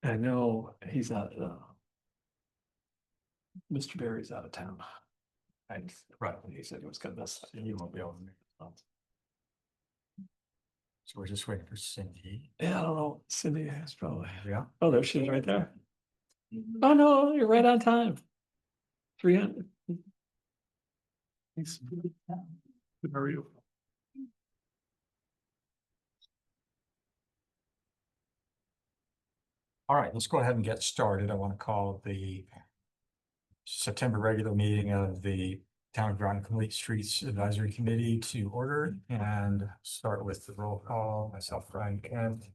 I know he's out, Mr. Barry's out of town. Right, he said he was gonna miss, and he won't be able to make it. So we're just waiting for Cindy. Yeah, I don't know, Cindy has probably, Yeah. oh, there she is right there. Oh, no, you're right on time. 300. Thanks. How are you? All right, let's go ahead and get started. I want to call the September regular meeting of the Town of Groton Complete Streets Advisory Committee to order and start with the roll call. Myself, Brian Kent.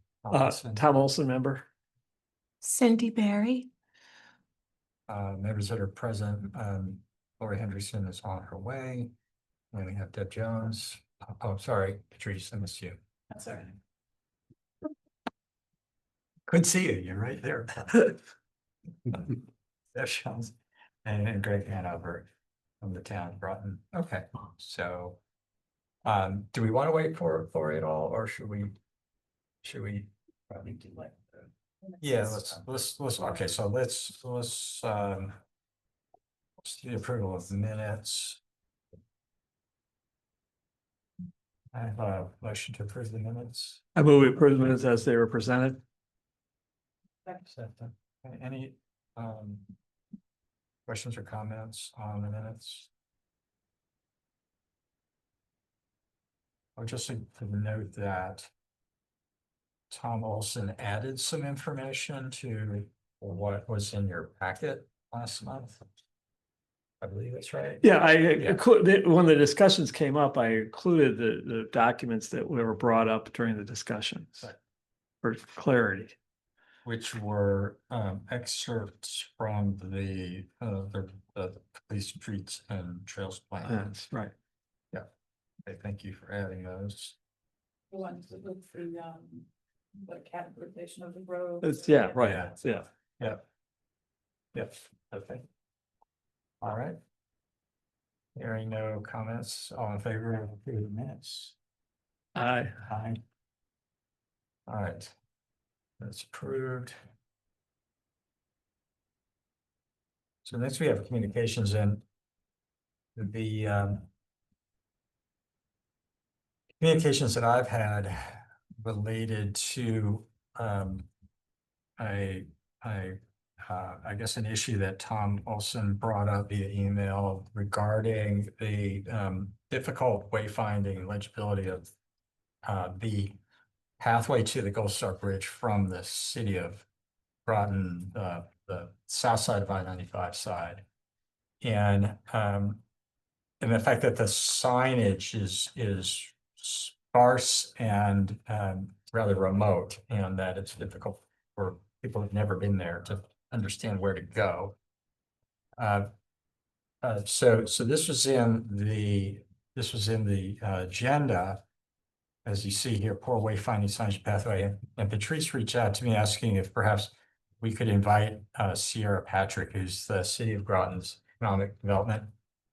Tom Olson, member. Cindy Barry. Members that are present, Lori Henderson is on her way. And we have Deb Jones. Oh, sorry, Patrice, I missed you. That's all right. Couldn't see you, you're right there. Deb Jones and Greg Hanover from the town of Groton. Okay, so do we want to wait for it all, or should we Probably do like. yeah, let's okay, so let's do the approval of minutes. I have a motion to approve the minutes. I move we approve the minutes as they were presented. Second. Any questions or comments on the minutes? Or just to note that Tom Olson added some information to what was in your packet last month. I believe that's right. Yeah, I included, when the discussions came up, I included the documents that were brought up during the discussions. Right. For clarity. Which were excerpts from the police streets and trails plan. That's right. Yeah. Okay, thank you for adding those. The ones that look for the categorization of the road. It's, yeah, right, Yeah. yeah. Yep, okay. All right. Hearing no comments, all in favor of approving the minutes? Aye. Aye. All right. That's approved. So next we have communications, and the communications that I've had related to I guess an issue that Tom Olson brought up via email regarding the difficult wayfinding legibility of the pathway to the Gold Star Bridge from the city of Groton, the south side of I-95 side. And the fact that the signage is sparse and rather remote, and that it's difficult for people who've never been there to understand where to go. So this was in the agenda. As you see here, poor wayfinding signage pathway, and Patrice reached out to me asking if perhaps we could invite Sierra Patrick, who's the City of Groton's Economic Development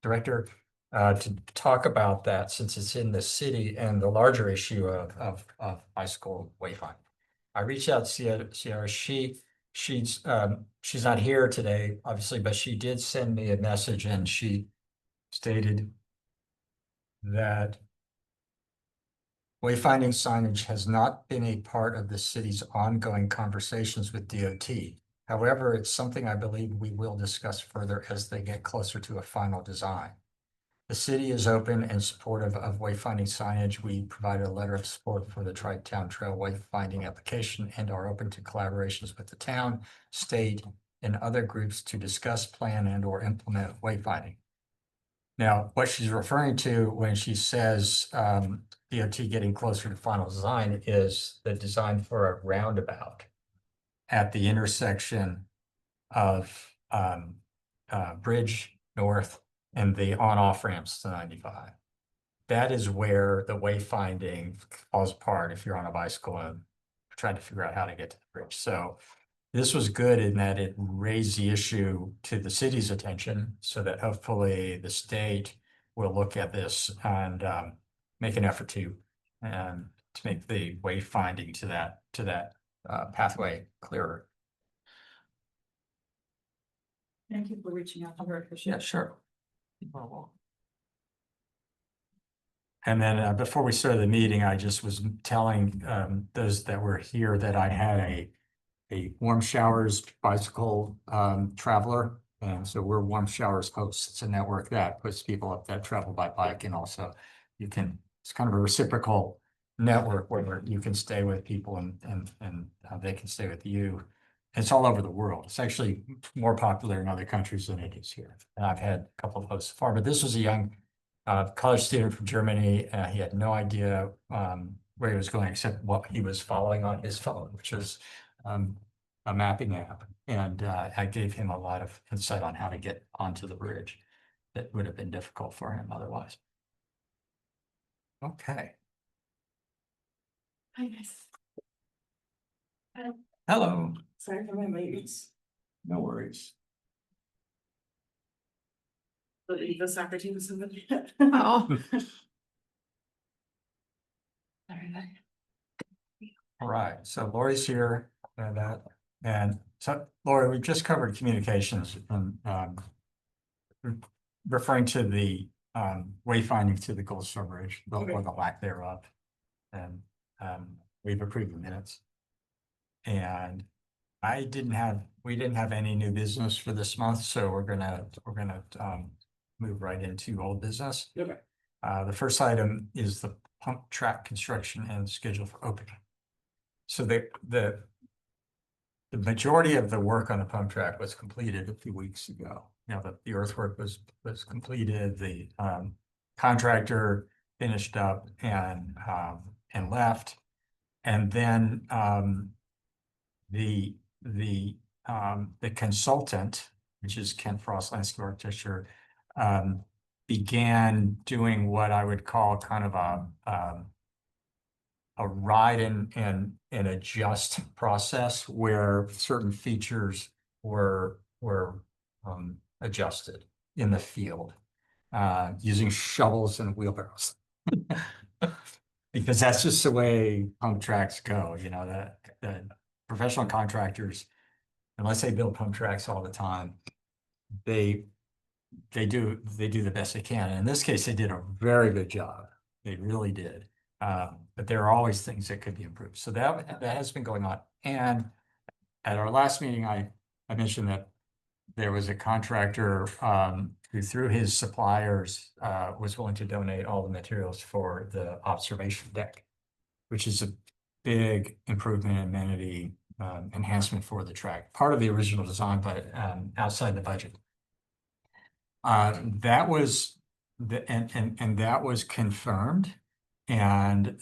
Director, to talk about that, since it's in the city and the larger issue of bicycle wayfinding. I reached out to Sierra. She's not here today, obviously, but she did send me a message, and she stated that wayfinding signage has not been a part of the city's ongoing conversations with DOT. However, it's something I believe we will discuss further as they get closer to a final design. The city is open and supportive of wayfinding signage. We provided a letter of support for the Tri-Town Trail wayfinding application and are open to collaborations with the town, state, and other groups to discuss, plan, and or implement wayfinding. Now, what she's referring to when she says DOT getting closer to final design is the design for a roundabout at the intersection of Bridge North and the on-off ramps to 95. That is where the wayfinding falls apart if you're on a bicycle and trying to figure out how to get to the bridge. So this was good in that it raised the issue to the city's attention, so that hopefully the state will look at this and make an effort to make the wayfinding to that pathway clearer. Thank you for reaching out. I very appreciate Yeah, it. sure. And then before we started the meeting, I just was telling those that were here that I had a warm showers bicycle traveler. And so we're warm showers hosts. It's a network that puts people up that travel by bike, and also you can, it's kind of a reciprocal network where you can stay with people and they can stay with you. It's all over the world. It's actually more popular in other countries than it is here. And I've had a couple of hosts so far, but this was a young college student from Germany. He had no idea where he was going except what he was following on his phone, which is a mapping app. And I gave him a lot of insight on how to get onto the bridge that would have been difficult for him otherwise. Okay. Hi, guys. Hello. Sorry for my ladies. No worries. The soccer team is in the. Oh. All right, so Lori's here and that, and so Lori, we just covered communications and referring to the wayfinding to the Gold Star Bridge, or the lack thereof. And we've approved the minutes. And we didn't have any new business for this month, so we're gonna move right into old business. Okay. The first item is the pump track construction and schedule for opening. So the majority of the work on the pump track was completed a few weeks ago. Now that the earthwork was completed, the contractor finished up and left. And then the consultant, which is Kent Frost Landscape Architecture, began doing what I would call kind of a ride and adjust process where certain features were adjusted in the field using shovels and wheelbarrows. Because that's just the way pump tracks go, you know, the professional contractors, unless they build pump tracks all the time, they do the best they can. And in this case, they did a very good job. They really did. But there are always things that could be improved. So that has been going on. And at our last meeting, I mentioned that there was a contractor who, through his suppliers, was willing to donate all the materials for the observation deck, which is a big improvement in amenity enhancement for the track. Part of the original design, but outside the budget. That was and that was confirmed. And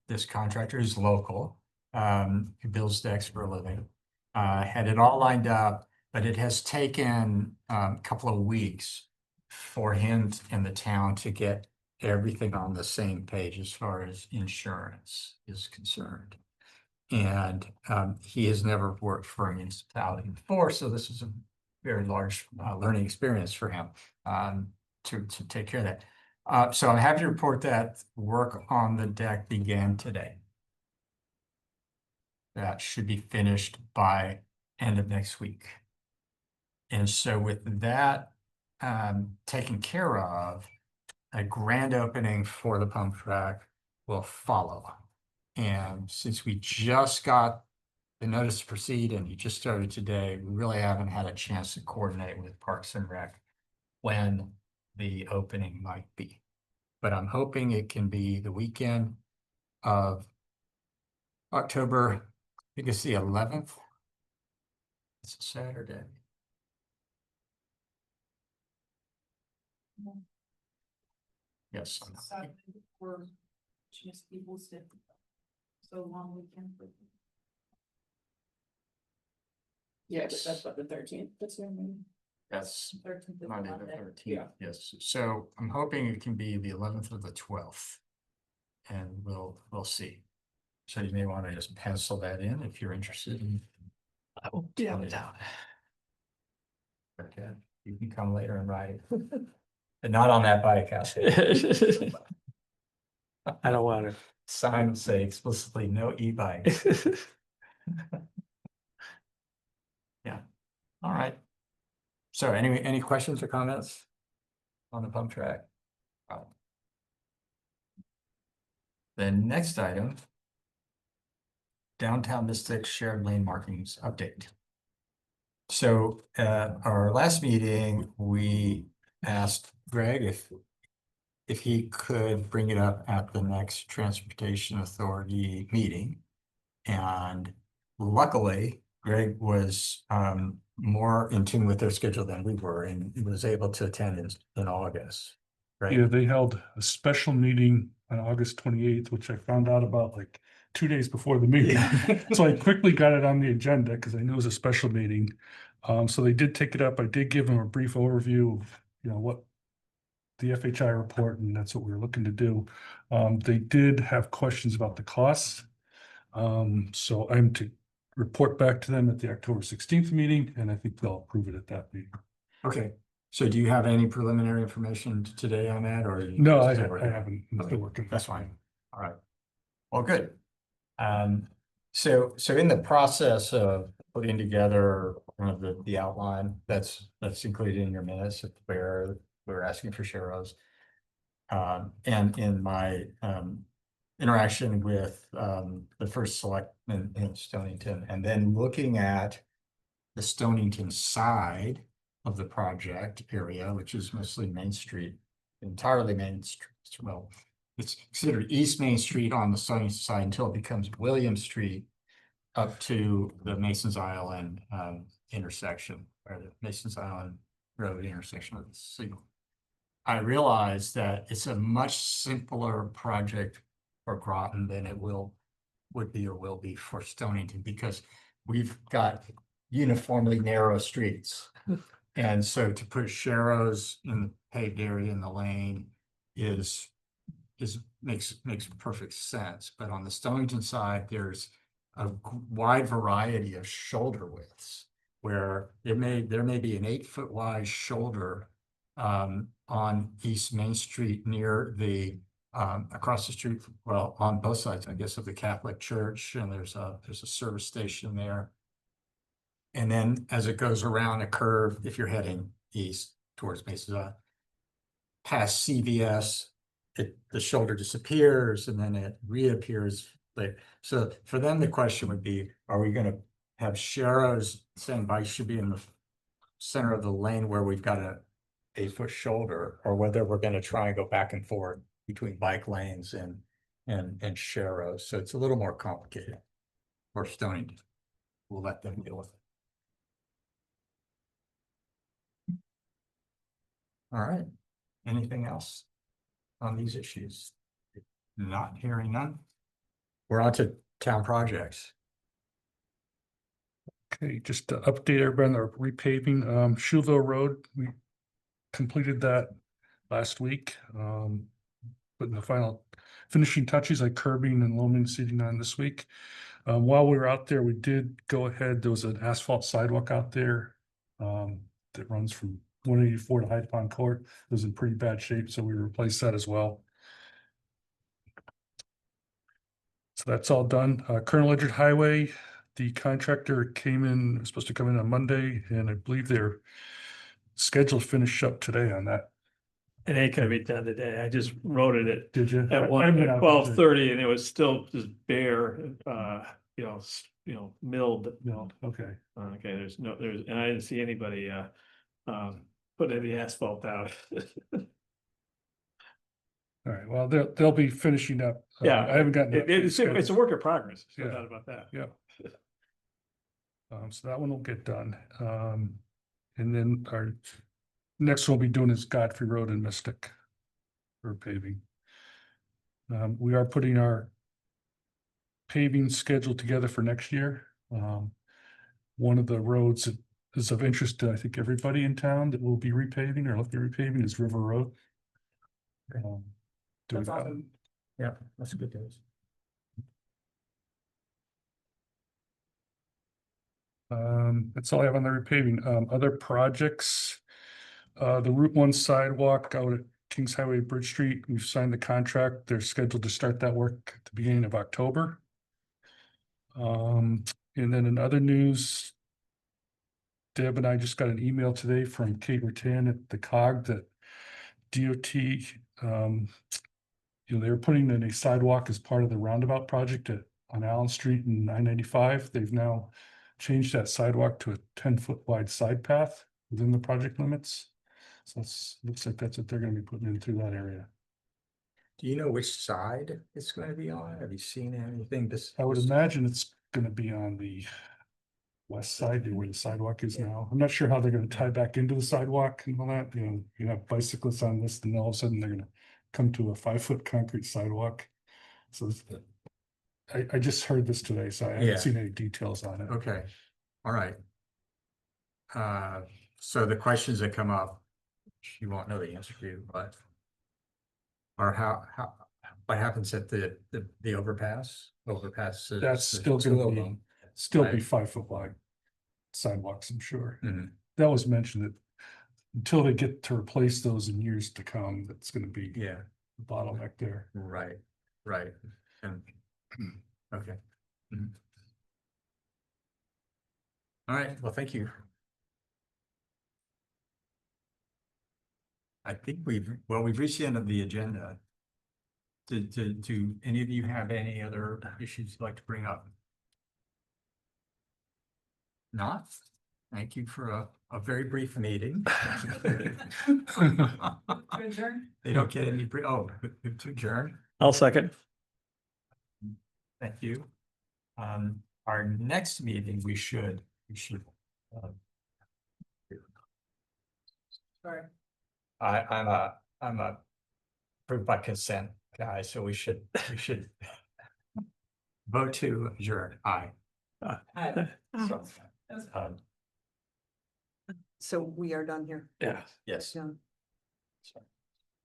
this contractor is local, who builds decks for a living, had it all lined up, but it has taken a couple of weeks for him and the town to get everything on the same page as far as insurance is concerned. And he has never worked for a municipality before, so this is a very large learning experience for him to take care of that. So I'm happy to report that work on the deck began today. That should be finished by end of next week. And so with that taken care of, a grand opening for the pump track will follow. And since we just got the notice to proceed and you just started today, we really haven't had a chance to coordinate with Parks and Rec when the opening might be. But I'm hoping it can be the weekend of October, I think it's the 11th. It's a Saturday. Yes. For just people's day. So long weekend for. Yeah, but that's what the 13th, that's your meeting. That's 13th is Monday the Monday. 13th, yes. So I'm hoping it can be the 11th or the 12th. And we'll see. So you may want to just pencil that in if you're interested in. I will get it out. Okay, you can come later and ride it. But not on that bike, I'll say. I don't want Sign say explicitly no e-bikes. to. Yeah, all right. So any questions or comments on the pump track? The next item, downtown Mystic shared lane markings update. So at our last meeting, we asked Greg if he could bring it up at the next Transportation Authority meeting. And luckily, Greg was more in tune with their schedule than we were and was able to attend in August. Right? Yeah, they held a special meeting on August 28th, which I found out about like 2 days before the meeting. So I quickly got it on the agenda because I knew it was a special meeting. So they did take it up. I did give them a brief overview of, what the FHI report, and that's what we were looking to do. They did have questions about the costs. So I'm to report back to them at the October 16th meeting, and I think they'll approve it at that meeting. Okay, so do you have any preliminary information today on that, or? No, I still working? haven't. I'm still working. That's fine. All right. Well, good. So in the process of putting together one of the outline that's included in your minutes where we're asking for Sharrows. And in my interaction with the first selectman in Stonington, and then looking at the Stonington side of the project area, which is mostly Main Street, entirely Main Street. Well, it's considered East Main Street on the Stonington side until it becomes William Street up to the Masons Island intersection, or the Masons Island Road intersection of the signal. I realized that it's a much simpler project for Groton than it would be or will be for Stonington, because we've got uniformly narrow streets. And so to put Sharrows in the paved area in the lane makes perfect sense. But on the Stonington side, there's a wide variety of shoulder widths where there may be an 8-foot wide shoulder on East Main Street near the across the street, well, on both sides, I guess, of the Catholic Church, and there's a service station there. And then as it goes around a curve, if you're heading east towards Mesa, past CVS, the shoulder disappears and then it reappears later. So for them, the question would be, are we going to have Sharrows saying bikes should be in the center of the lane where we've got a 8-foot shoulder, or whether we're going to try and go back and forth between bike lanes and Sharrows? So it's a little more complicated for Stonington. We'll let them deal with it. All right. Anything else on these issues? Not hearing none. We're on to town projects. Okay, just to update everybody on the repaving, Shoeville Road, we completed that last week. Putting the final finishing touches like curbing and loaming seating on this week. While we were out there, we did go ahead. There was an asphalt sidewalk out there that runs from 184 to Hyde Pond Court. It was in pretty bad shape, so we replaced that as well. So that's all done. Colonel Ledger Highway, the contractor came in, was supposed to come in on Monday, and I believe they're scheduled to finish up today on that. It ain't gonna be done today. I just wrote it at Did you? at I haven't been out there. 12:30, and it was still just bare, milled. No, okay. Okay, and I didn't see anybody put any asphalt out. All right, well, they'll be finishing up. Yeah, I haven't gotten. it's a work in progress, no Yeah. doubt about that. Yeah. So that one will get done. And then our next one we'll be doing is Godfrey Road and Mystic for paving. We are putting our paving schedule together for next year. One of the roads that is of interest to, I think, everybody in town that will be repaving or looking at repaving is River Road. That's awesome. Yeah, that's a good news. That's all I have on the repaving. Other projects, the Route 1 sidewalk out at Kings Highway Bridge Street, we've signed the contract. They're scheduled to start that work at the beginning of October. And then in other news, Deb and I just got an email today from Kate Rattan at the COG that DOT, they were putting in a sidewalk as part of the roundabout project on Allen Street and 995. They've now changed that sidewalk to a 10-foot wide side path within the project limits. So looks like that's what they're gonna be putting in through that area. Do you know which side it's going to be on? Have you seen anything this? I would imagine it's gonna be on the west side where the sidewalk is now. I'm not sure how they're gonna tie back into the sidewalk and all that, you have bicyclists on this, then all of a sudden they're gonna come to a 5-foot concrete sidewalk. So I just heard this today, so I Yeah. haven't seen any details on it. Okay, all right. So the questions that come up, you won't know the answer to, but are what happens at the overpass? Overpasses. That's there's still two gonna of be- them. Still be Right. 5-foot wide sidewalks, I'm sure. Mhm. That was mentioned that until they get to replace those in years to come, that's gonna be Yeah, a bottleneck there. right, and, okay. Mhm. All right, well, thank you. I think we've reached the end of the agenda. Do any of you have any other issues you'd like to bring up? Not? Thank you for a very brief meeting. Adjourn? They don't get any, to adjourn. I'll second. Thank you. Our next meeting, we should. Sorry. I'm a approved by consent guy, so we should vote to adjourn. Aye. Aye. So, That's- um, So we are done here. Yeah. yes. Done. So-